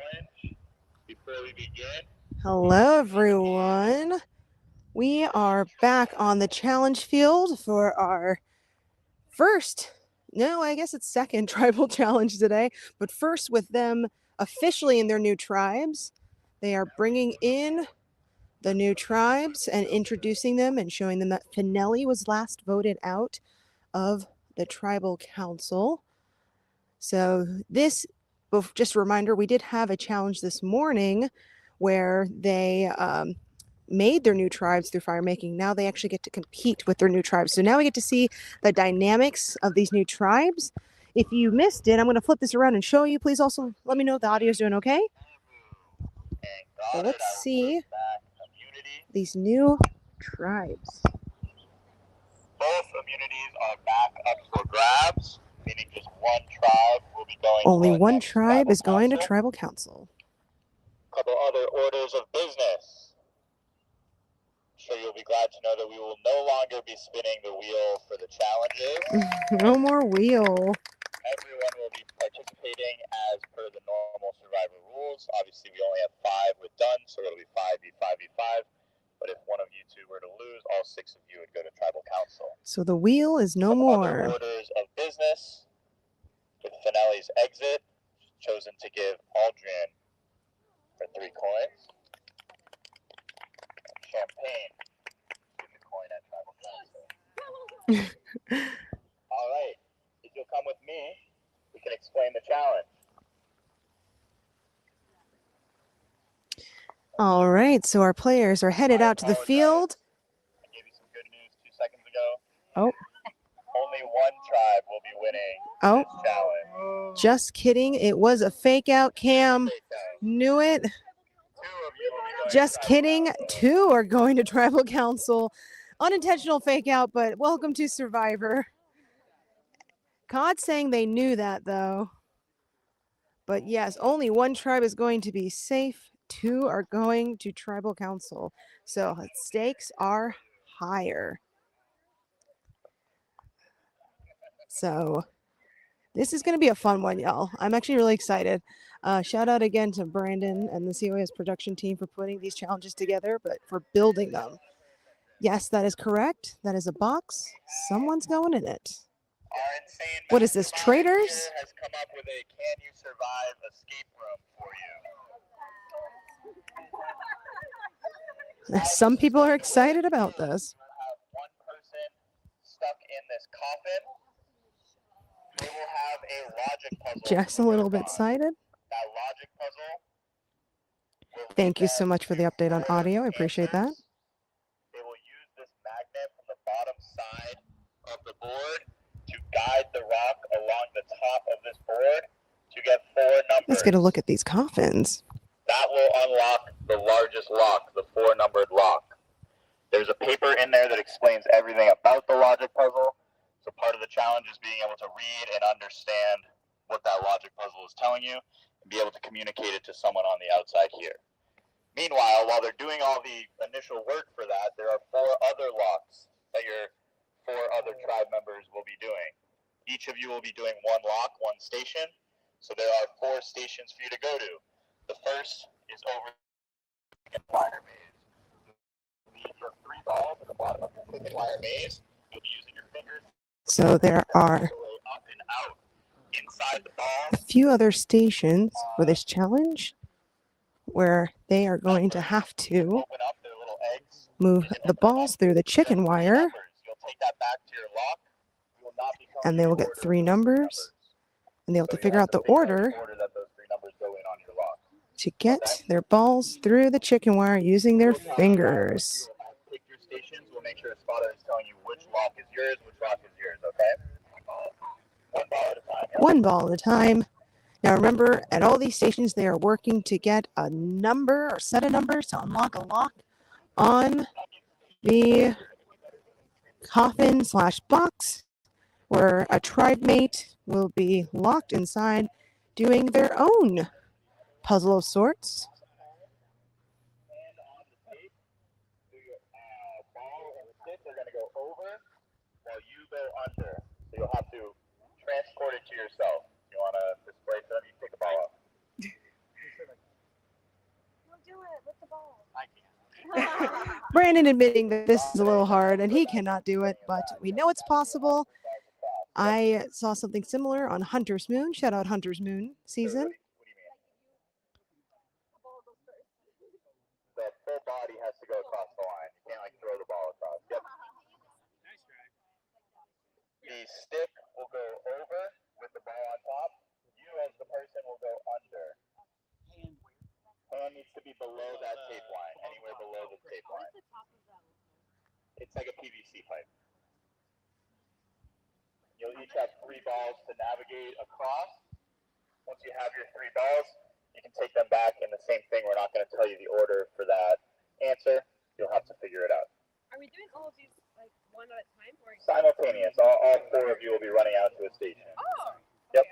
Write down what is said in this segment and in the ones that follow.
challenge before we begin. Hello, everyone. We are back on the challenge field for our second tribal challenge today, but first with them officially in their new tribes. They are bringing in the new tribes and introducing them and showing them that Finelli was last voted out of the tribal council. So just a reminder, we did have a challenge this morning where they made their new tribes through fire making. Now they actually get to compete with their new tribes. So now we get to see the dynamics of these new tribes. If you missed it, I'm going to flip this around and show you. Please also let me know if the audio is doing okay. So let's see these new tribes. Both immunities are back up for grabs, meaning just one tribe will be going. Only one tribe is going to tribal council. Couple other orders of business. I'm sure you'll be glad to know that we will no longer be spinning the wheel for the challenges. No more wheel. Everyone will be participating as per the normal Survivor rules. Obviously, we only have 5 with done, so it'll be 5v5v5. But if one of you two were to lose, all 6 of you would go to tribal council. So the wheel is no Other more. orders of business. With Finelli's exit, chosen to give Aldrin for 3 coins. Champagne. Give the coin at tribal council. All right. If you'll come with me, we can explain the challenge. All right, so our players are headed out to the field. I gave you some good news 2 seconds ago. Oh. Only one tribe will be winning this challenge. Just kidding. It was a fake out, Cam. Knew it. 2 of you will be going. Just kidding. 2 are going to tribal council. Unintentional fake out, but welcome to Survivor. COD saying they knew that, though. But yes, only one tribe is going to be safe. 2 are going to tribal council. So stakes are higher. So this is going to be a fun one, y'all. I'm actually really excited. Shout out again to Brandon and the CYS production team for putting these challenges together, but for building them. Yes, that is correct. That is a box. Someone's going in it. What is this, Traders? Has come up with a Can You Survive escape room for you. Some people are excited about this. Have one person stuck in this coffin. They will have a logic puzzle. Just a little bit excited. That logic puzzle. Thank you so much for the update on audio. I appreciate that. They will use this magnet from the bottom side of the board to guide the rock along the top of this board to get 4 numbers. Let's get a look at these coffins. That will unlock the largest lock, the 4-numbered lock. There's a paper in there that explains everything about the logic puzzle. So part of the challenge is being able to read and understand what that logic puzzle is telling you and be able to communicate it to someone on the outside here. Meanwhile, while they're doing all the initial work for that, there are 4 other locks that your 4 other tribe members will be doing. Each of you will be doing 1 lock, 1 station. So there are 4 stations for you to go to. The first is over the wire maze. You have 3 balls at the bottom of the chicken wire maze. You'll be using your fingers. So there are Up and out inside the ball. a few other stations for this challenge where they are going to have to Open up their little eggs. move the balls through the chicken wire, You'll take that back to your lock. You will not become and they will get 3 numbers, and they'll have to figure out the order that those 3 numbers go in on your lock. to get their balls through the chicken wire using their fingers. Pick your stations. We'll make sure a spotter is telling you which lock is yours, which lock is yours, okay? 1 ball at a time. 1 ball at a time. Now remember, at all these stations, they are working to get a number or set of numbers to unlock a lock on the coffin/box, where a tribe mate will be locked inside doing their own puzzle of sorts. And on the tape, your ball and stick are going to go over while you go under. So you'll have to transport it to yourself. You want to display something, you pick a ball up. Brandon admitting that this is a little hard and he cannot do it, but we know it's possible. I saw something similar on Hunter's Moon. Shout out Hunter's Moon season. The full body has to go across the line. You can't like throw the ball across. Yep. The stick will go over with the ball on top. You as the person will go under. Hand needs to be below that tape line, anywhere below the tape line. It's like a PVC pipe. You'll each have 3 balls to navigate across. Once you have your 3 balls, you can take them back, and the same thing, we're not going to tell you the order for that answer. You'll have to figure it out. Are we doing all of these like one at a time? Or simultaneous. All 4 of you will be running out to a station. Oh. Yep.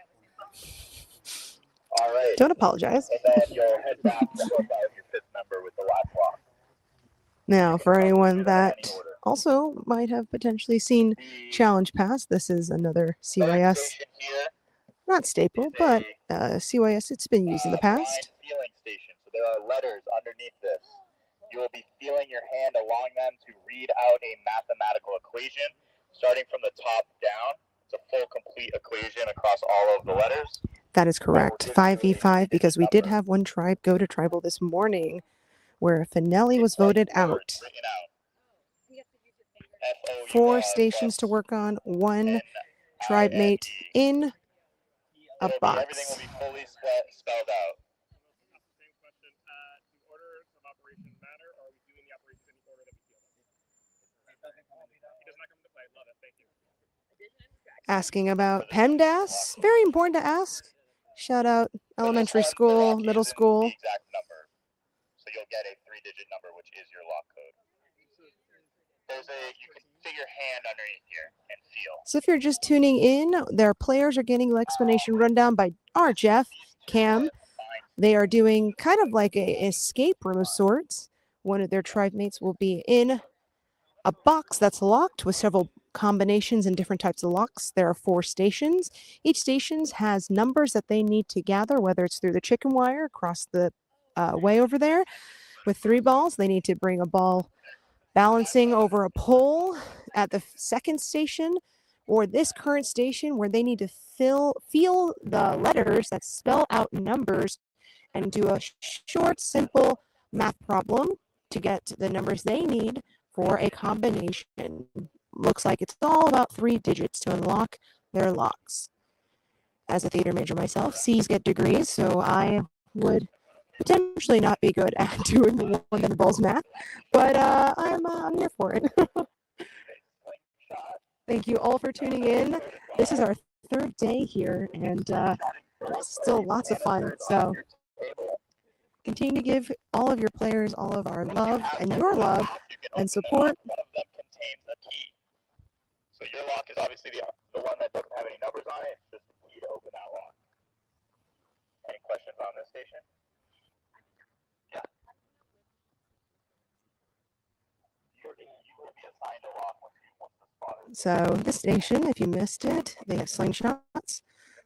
All right. Don't apologize. And then you'll head back to hook out your 5th member with the last lock. Now, for anyone that also might have potentially seen Challenge Pass, this is another CYS, not staple, but CYS it's been used in the past. Feeling station. So there are letters underneath this. You will be feeling your hand along them to read out a mathematical equation, starting from the top down. It's a full, complete equation across all of the letters. That is correct. 5v5, because we did have one tribe go to tribal this morning where Finelli was voted out. 4 stations to work on, 1 tribe mate in a box. Everything will be fully spelled out. Asking about PEMDAS, very important to ask. Shout out elementary school, middle school. The exact number. So you'll get a 3-digit number, which is your lock code. You can fit your hand underneath here and feel. So if you're just tuning in, their players are getting the explanation rundown by our Jeff, Cam. They are doing kind of like an escape room of sorts. One of their tribe mates will be in a box that's locked with several combinations and different types of locks. There are 4 stations. Each station has numbers that they need to gather, whether it's through the chicken wire across the way over there. With 3 balls, they need to bring a ball balancing over a pole at the 2nd station, or this current station where they need to feel the letters that spell out numbers and do a short, simple math problem to get the numbers they need for a combination. Looks like it's all about 3 digits to unlock their locks. As a theater major myself, C's get degrees, so I would potentially not be good at doing the one that involves math, but I'm here for it. Thank you all for tuning in. This is our 3rd day here, and still lots of fun. So continue to give all of your players all of our love and your love and support. One of them contains a key. So your lock is obviously the one that doesn't have any numbers on it. It's just the key to open that lock. Any questions on this station? Yeah. You will be assigned a lock once the spot is. So this station, if you missed it, they have slingshots.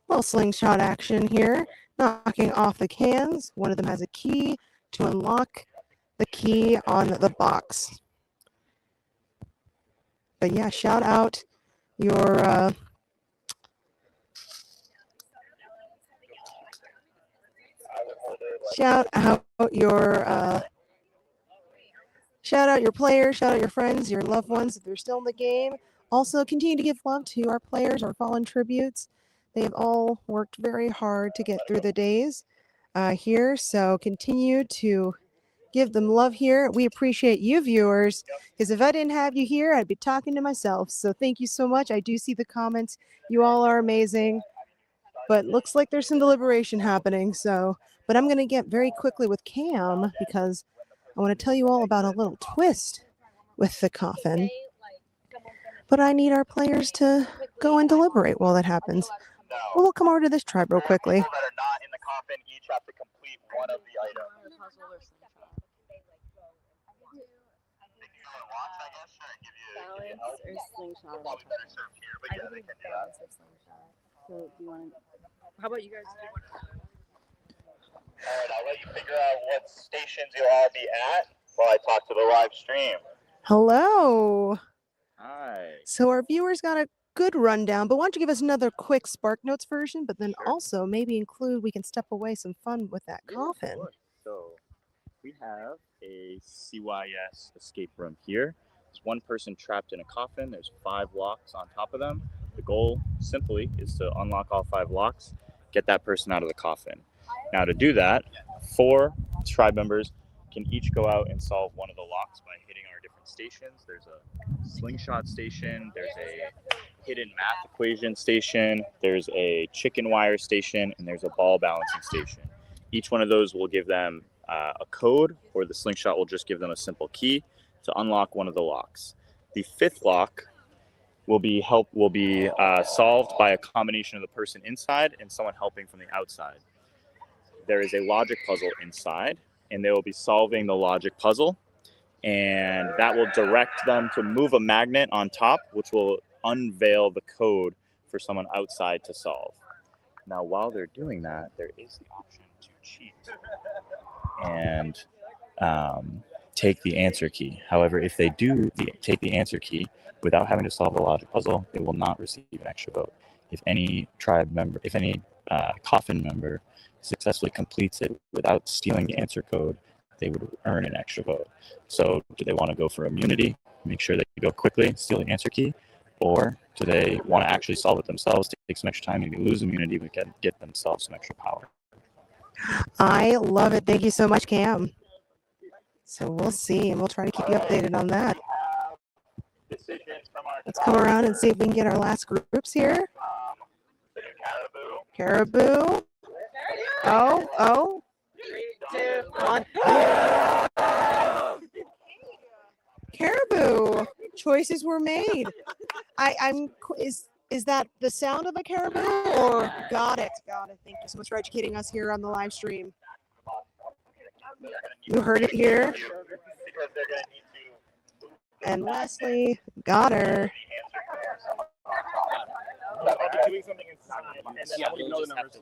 Little slingshot action here, knocking off the cans. One of them has a key to unlock the key on the box. But yeah, shout out your shout out your players, shout out your friends, your loved ones if they're still in the game. Also, continue to give love to our players, our fallen tributes. They've all worked very hard to get through the days here, so continue to give them love here. We appreciate you, viewers, because if I didn't have you here, I'd be talking to myself. So thank you so much. I do see the comments. You all are amazing. But looks like there's some deliberation happening. But I'm going to get very quickly with Cam because I want to tell you all about a little twist with the coffin. But I need our players to go and deliberate while that happens. Well, we'll come over to this tribe real quickly. People that are not in the coffin each have to complete one of the items. Watch, I guess, or give you help. Balance or slingshot? Probably better served here, but yeah, they can do that. So do you want to? How about you guys do one? All right, I'll let you figure out what what stations you'll all be at while I talk to the live stream. Hello. Hi. So our viewers got a good rundown, but why don't you give us another quick Spark Notes version, but then Sure. also maybe include we can step away some fun with that coffin. So we have a CYS escape room here. There's one person trapped in a coffin. There's 5 locks on top of them. The goal simply is to unlock all 5 locks, get that person out of the coffin. Now to do that, 4 tribe members can each go out and solve one of the locks by hitting our different stations. There's a slingshot station, there's a hidden math equation station, there's a chicken wire station, and there's a ball balancing station. Each one of those will give them a code, or the slingshot will just give them a simple key to unlock one of the locks. The 5th lock will be solved by a combination of the person inside and someone helping from the outside. There is a logic puzzle inside, and they will be solving the logic puzzle, and that will direct them to move a magnet on top, which will unveil the code for someone outside to solve. Now, while they're doing that, there is the option to cheat and take the answer key. However, if they do take the answer key without having to solve the logic puzzle, they will not receive an extra vote. If any tribe member, if any coffin member successfully completes it without stealing the answer code, they would earn an extra vote. So do they want to go for immunity, make sure they go quickly, steal the answer key, or do they want to actually solve it themselves, take some extra time, maybe lose immunity, but get themselves some extra power? I love it. Thank you so much, Cam. So we'll see, and we'll try to keep you updated on that. Let's come around and see if we can get our last groups here. Caribou. Oh. 3, 2, 1. Caribou. Choices were made. Is that the sound of a caribou or got it? Thank you so much for educating us here on the live stream. You heard it here. And Leslie got her. Doing something inside, and then I wouldn't know the numbers.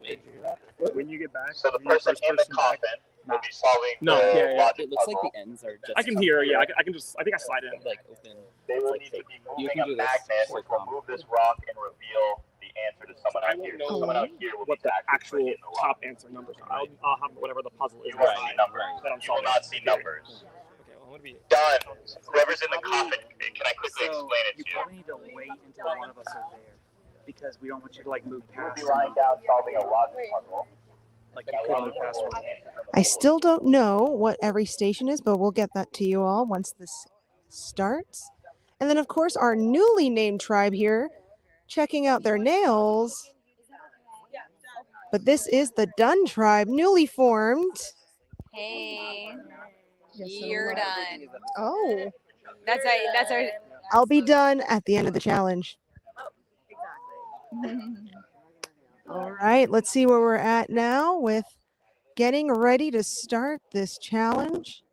When you get back, So the person in the coffin will be solving the logic It looks puzzle. like the ends are just. I can hear. Yeah, I can just. I think I slide in. Like open. They will like need to be you moving can a do this magnet, for which will move this rock and reveal the answer to someone I out here. won't know Someone out here will what be the actual in the top rock. answer numbers are. I'll have whatever the puzzle is You will see inside numbers. that I'm You will solving. not see numbers. Okay, well, I'm gonna be. Done. Whoever's in the coffin, can I quickly explain it You to you? probably need to wait until one of us are there, because we don't want you to like move You will past. be lying down solving a logic puzzle. Like you could move past one. I still don't know what every station is, but we'll get that to you all once this starts. And then, of course, our newly named tribe here, checking out their nails. But this is the Dunn tribe, newly formed. Hey, you're done. Oh, That's our. I'll be done at the end of the challenge. All right, let's see where we're at now with getting ready to start this challenge.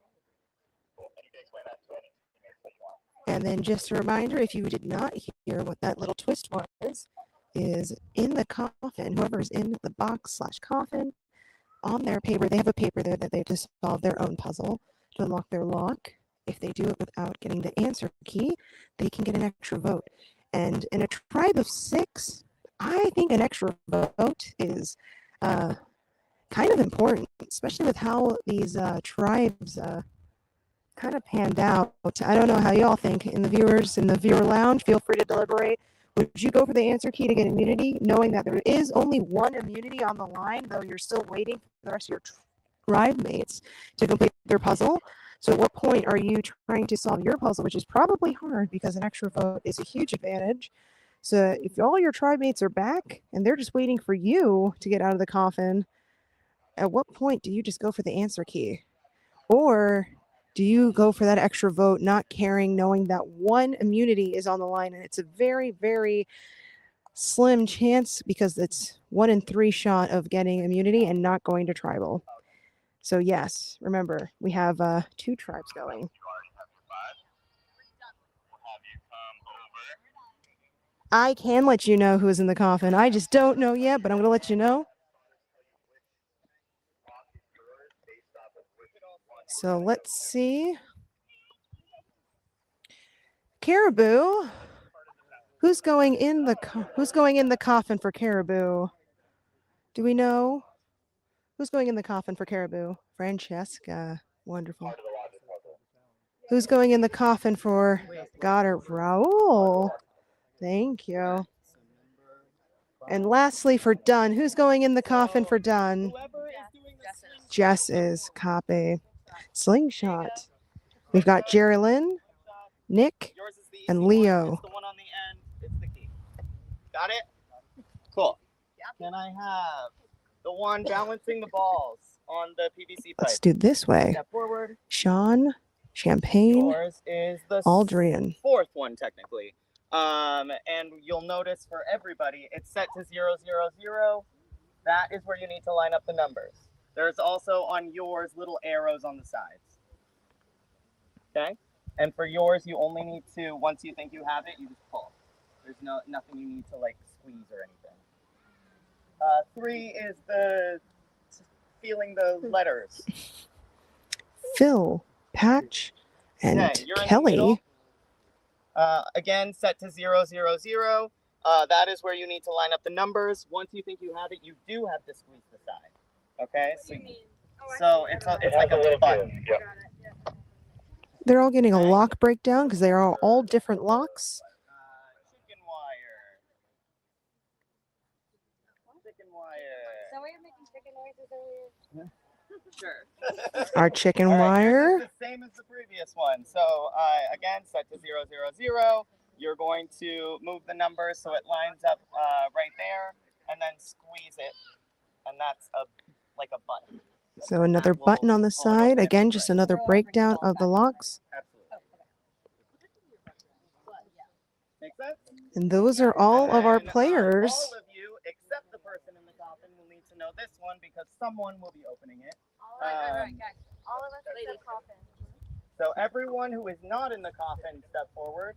And then just a reminder, if you did not hear what that little twist was, is in the coffin, whoever's in the box/coffin, on their paper, they have a paper there that they have to solve their own puzzle to unlock their lock. If they do it without getting the answer key, they can get an extra vote. And in a tribe of 6, I think an extra vote is kind of important, especially with how these tribes kind of panned out. I don't know how y'all think. In the viewer lounge, feel free to deliberate. Would you go for the answer key to get immunity, knowing that there is only one immunity on the line, though you're still waiting for the rest of your tribe mates to complete their puzzle? So at what point are you trying to solve your puzzle, which is probably hard because an extra vote is a huge advantage. So if all your tribe mates are back and they're just waiting for you to get out of the coffin, at what point do you just go for the answer key? Or do you go for that extra vote, not caring, knowing that one immunity is on the line? And it's a very, very slim chance because it's 1 in 3 shot of getting immunity and not going to tribal. So yes, remember, we have 2 tribes going. I can let you know who's in the coffin. I just don't know yet, but I'm going to let you know. So let's see. Caribou. Who's going in the coffin for Caribou? Do we know? Who's going in the coffin for Caribou? Francesca. Wonderful. Who's going in the coffin for Goddard? Raul. Thank you. And lastly, for Dunn, who's going in the coffin for Dunn? Jess is. Copy. Slingshot. We've got Jerilyn, Nick, and Leo. It's the one on the end. It's the key. Got it? Cool. Can I have the one balancing the balls on the PVC pipe? Let's do this way. Step forward. Sean, Champagne, Yours is the Aldrian. fourth one, technically. And you'll notice for everybody, it's set to 0, 0, 0. That is where you need to line up the numbers. There's also on yours little arrows on the sides. Okay? And for yours, you only need to, once you think you have it, you just pull. There's nothing you need to like squeeze or anything. 3 is the feeling the letters. Phil, Patch, and Okay, you're in the Kelly. middle. Again, set to 0, 0, 0. That is where you need to line up the numbers. Once you think you have it, you do have to squeeze the side. Okay? So it's like a button. Yep. They're all getting a lock breakdown because they are all different locks. Chicken wire. Chicken wire. So you're making chicken noises earlier? Sure. Our chicken All right, wire. yours is the same as the previous one. So again, set to 0, 0, 0. You're going to move the numbers so it lines up right there, and then squeeze it, and that's like a button. So another button on the side. Again, just another breakdown of the locks. Absolutely. Make sense? And those are all of our And, players. all of you, except the person in the coffin, will need to know this one because someone will be opening it. Right, guys. All of us in the coffin. So everyone who is not in the coffin, step forward.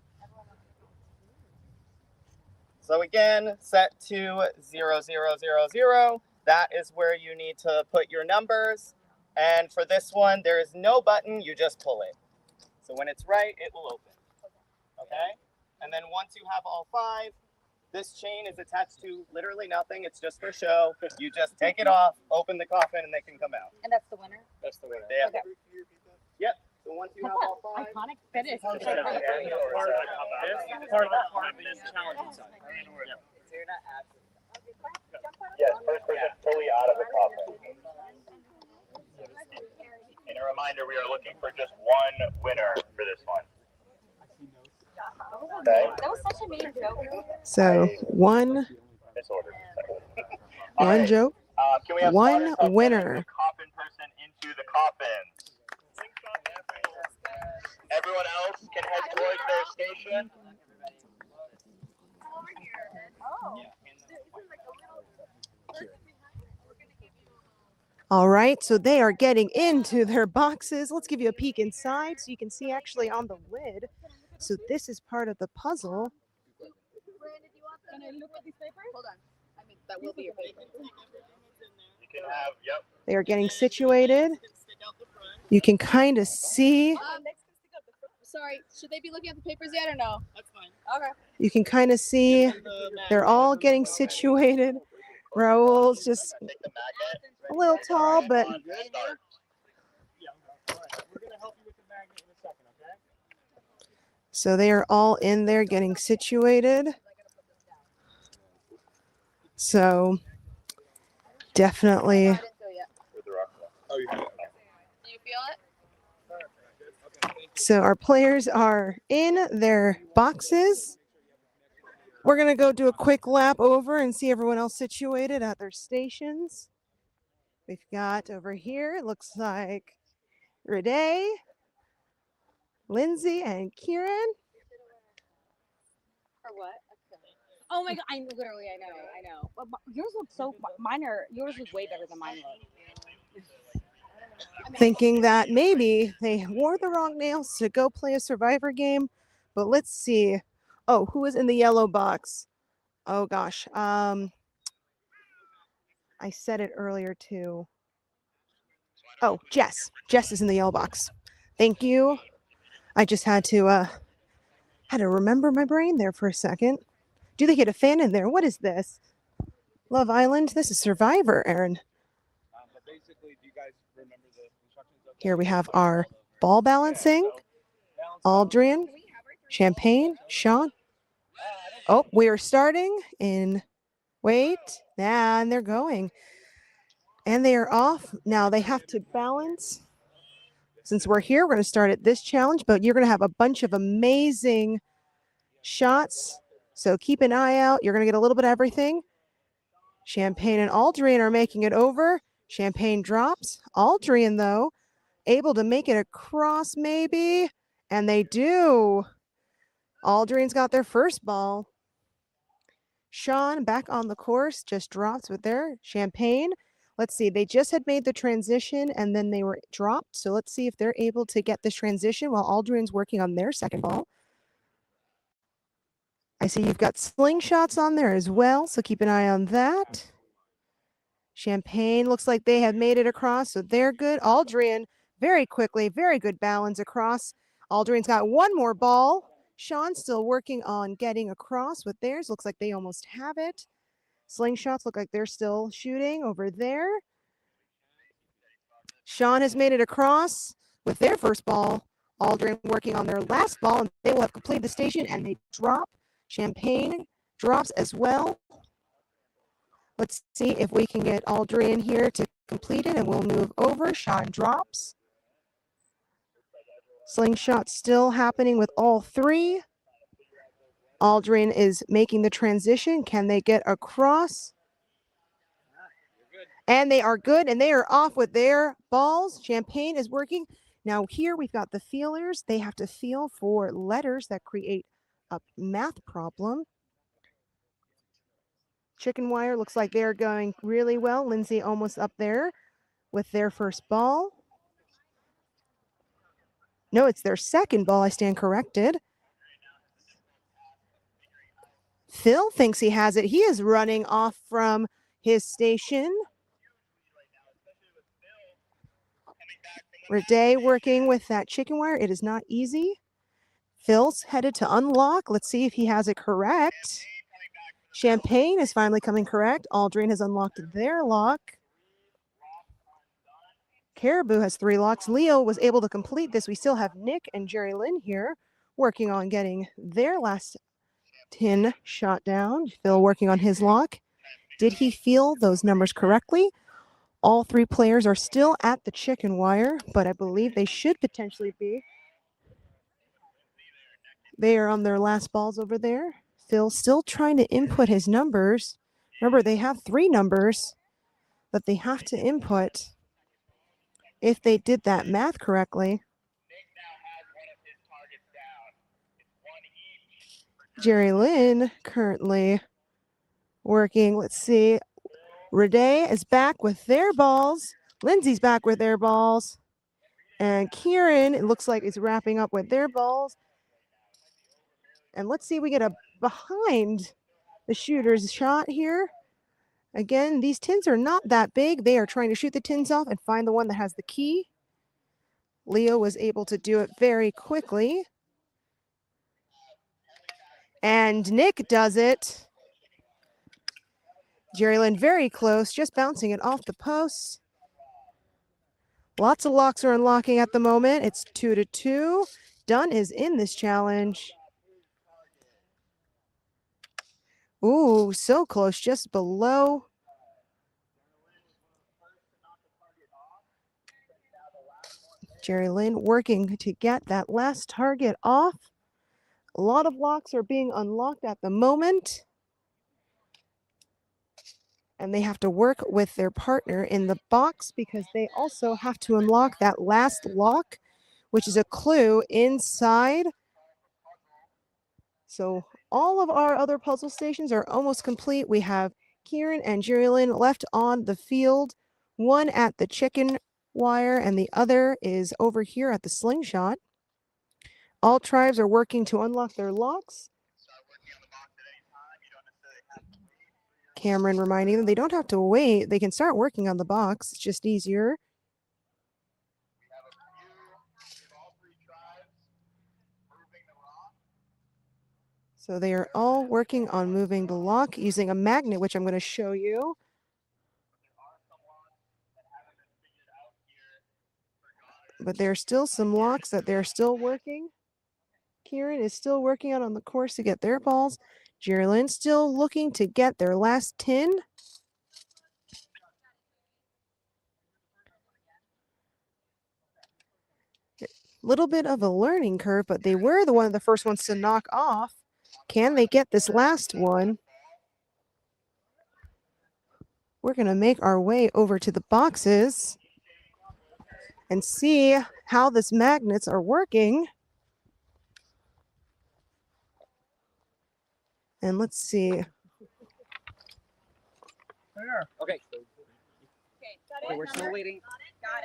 So again, set to 0, 0, 0, 0. That is where you need to put your numbers. And for this one, there is no button, you just pull it. So when it's right, it will open. Okay? And then once you have all 5, this chain is attached to literally nothing. It's just for show. You just take it off, open the coffin, and they can come out. And that's the winner? That's the winner. Yeah. Okay. Yep. So once you have all 5. Iconic finish. Part of the challenge inside. Yes, first person fully out of the coffin. And a reminder, we are looking for just one winner for this one. Okay. That was such a mean joke. So one Disorder. one joke. Can we have One starters help winner. get the coffin person into the coffins? Everyone else can head towards their station. All right, so they are getting into their boxes. Let's give you a peek inside so you can see actually on the lid. So this is part of the puzzle. Can I look at these papers? Hold on. I mean, that will be your paper. You can have, yep. They are getting situated. You can kind of see. Sorry, should they be looking at the papers yet or no? That's fine. Okay. You can kind of see they're all getting situated. Raul's just Take the magnet. a little tall, but Start. Yeah, okay. All right. We're gonna help you with the magnet in a second, okay? so they are all in there getting situated. So definitely With the rock. Oh, you have it. Do you feel it? So our players are in their boxes. We're going to go do a quick lap over and see everyone else situated at their stations. We've got over here, it looks like Renee, Lindsay, and Kieran. Or what? Oh my god! I know. But yours looks so. Yours was way better than mine look. Thinking that maybe they wore the wrong nails to go play a Survivor game. But let's see. Oh, who is in the yellow box? Oh gosh. I said it earlier too. Oh, Jess. Jess is in the yellow box. Thank you. I just had to remember my brain there for a second. Do they get a fan in there? What is this? Love Island? This is Survivor, Aaron. But basically, do you guys remember the instructions of Here we have our ball balancing. Aldrian, Champagne, Sean. Oh, we are starting in, wait, and they're going. And they are off. Now they have to balance. Since we're here, we're going to start at this challenge, but you're going to have a bunch of amazing shots. So keep an eye out. You're going to get a little bit of everything. Champagne and Aldrian are making it over. Champagne drops. Aldrian, though, able to make it across maybe. And they do. Aldrian's got their first ball. Sean back on the course, just drops with their Champagne. Let's see, they just had made the transition and then they were dropped. So let's see if they're able to get this transition while Aldrian's working on their second ball. I see you've got slingshots on there as well, so keep an eye on that. Champagne looks like they have made it across, so they're good. Aldrian, very quickly, very good balance across. Aldrian's got one more ball. Sean's still working on getting across with theirs. Looks like they almost have it. Slingshots look like they're still shooting over there. Sean has made it across with their first ball. Aldrian working on their last ball, and they will have completed the station, and they drop. Champagne drops as well. Let's see if we can get Aldrian here to complete it, and we'll move over. Sean drops. Slingshot still happening with all three. Aldrian is making the transition. Can they get across? And they are good, and they are off with their balls. Champagne is working. Now here we've got the feelers. They have to feel for letters that create a math problem. Chicken wire looks like they're going really well. Lindsay almost up there with their first ball. No, it's their second ball. I stand corrected. Phil thinks he has it. He is running off from his station. Renee working with that chicken wire. It is not easy. Phil's headed to unlock. Let's see if he has it correct. Champagne is finally coming correct. Aldrian has unlocked their lock. Caribou has 3 locks. Leo was able to complete this. We still have Nick and Jerry Lynn here working on getting their last tin shot down. Phil working on his lock. Did he feel those numbers correctly? All 3 players are still at the chicken wire, but I believe they should potentially be. They are on their last balls over there. Phil still trying to input his numbers. Remember, they have 3 numbers that they have to input if they did that math correctly. Jerry Lynn currently working. Let's see. Renee is back with their balls. Lindsay's back with their balls. And Kieran, it looks like, is wrapping up with their balls. And let's see, we get a behind the shooter's shot here. Again, these tins are not that big. They are trying to shoot the tins off and find the one that has the key. Leo was able to do it very quickly. And Nick does it. Jerry Lynn very close, just bouncing it off the posts. Lots of locks are unlocking at the moment. It's 2-2. Dunn is in this challenge. Ooh, so close, just below. Jerry Lynn working to get that last target off. A lot of locks are being unlocked at the moment. And they have to work with their partner in the box because they also have to unlock that last lock, which is a clue inside. So all of our other puzzle stations are almost complete. We have Kieran and Jerry Lynn left on the field, one at the chicken wire and the other is over here at the slingshot. All tribes are working to unlock their locks. Cameron reminding them they don't have to wait. They can start working on the box. It's just easier. So they are all working on moving the lock using a magnet, which I'm going to show you. But there are still some locks that they're still working. Kieran is still working out on the course to get their balls. Jerlyn's still looking to get their last tin. Little bit of a learning curve, but they were one of the first ones to knock off. Can they get this last one? We're going to make our way over to the boxes and see how these magnets are working. And let's see. Okay. Okay, We're still waiting. got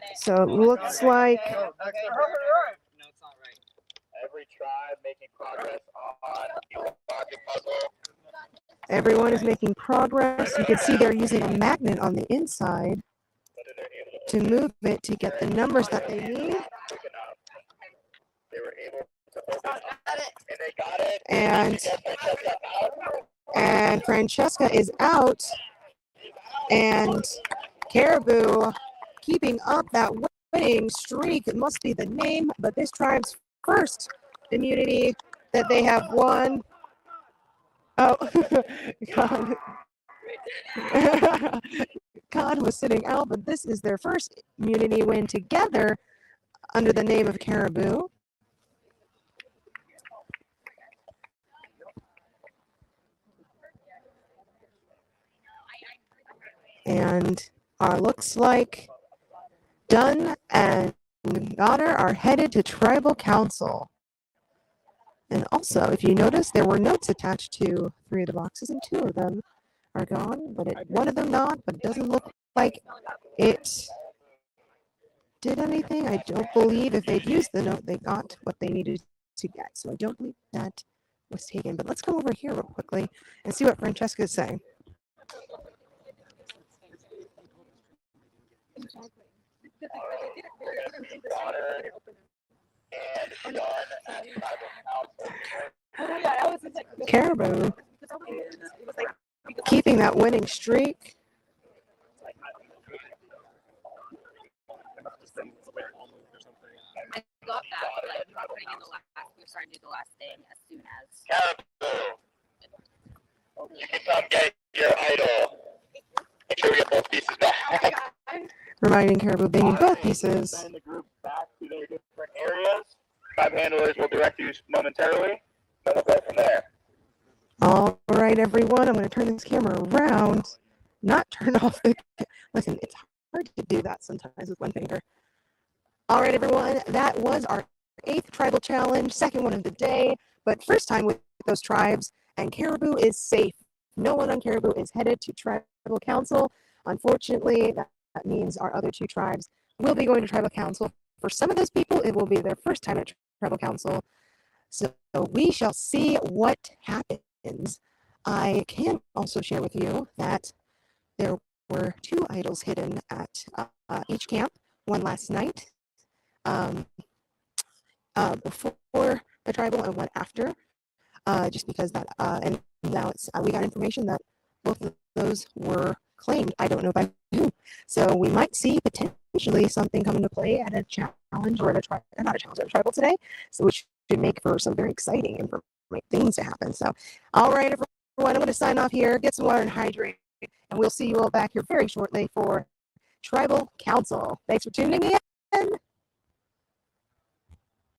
it. So it looks like Oh, No, it's not right. Every tribe making progress on the logic puzzle. everyone is making progress. You can see they're using a magnet on the inside to move it to get the numbers that they need. They were able to open it, and they got it. And Francesca is out, and Caribou keeping up that winning streak. It must be the name, but this tribe's first immunity that they have won. Oh, God. God was sitting out, but this is their first immunity win together under the name of Caribou. And looks like Dunn and Goddard are headed to Tribal Council. And also, if you notice, there were notes attached to 3 of the boxes, and 2 of them are gone, but one of them not, but it doesn't look like it did anything. I don't believe if they'd used the note, they got what they needed to get. So I don't believe that was taken. But let's come over here real quickly and see what Francesca is saying. Caribou keeping that winning streak. I got that, like putting in the last. We were starting to do the last thing as soon as. Caribou, you can come get your idol. Make sure we get both pieces back. Reminding Caribou they need both pieces. Send the group back to their different areas. Tribe handlers will direct you momentarily. Then we'll go from there. All right, everyone. I'm going to turn this camera around. Not turn off the. Listen, it's hard to do that sometimes with one finger. All right, everyone. That was our 8th tribal challenge, second one of the day, but first time with those tribes. And Caribou is safe. No one on Caribou is headed to Tribal Council. Unfortunately, that means our other 2 tribes will be going to Tribal Council. For some of those people, it will be their first time at Tribal Council. So we shall see what happens. I can also share with you that there were 2 idols hidden at each camp, one last night before the tribal and one after, just because that, and now it's, we got information that both of those were claimed. I don't know by who. So we might see potentially something come into play at a challenge or at a tribal, not a challenge, at a tribal today. So which should make for some very exciting things to happen. So, all right, everyone, I'm going to sign off here, get some water and hydrate, and we'll see you all back here very shortly for Tribal Council. Thanks for tuning in.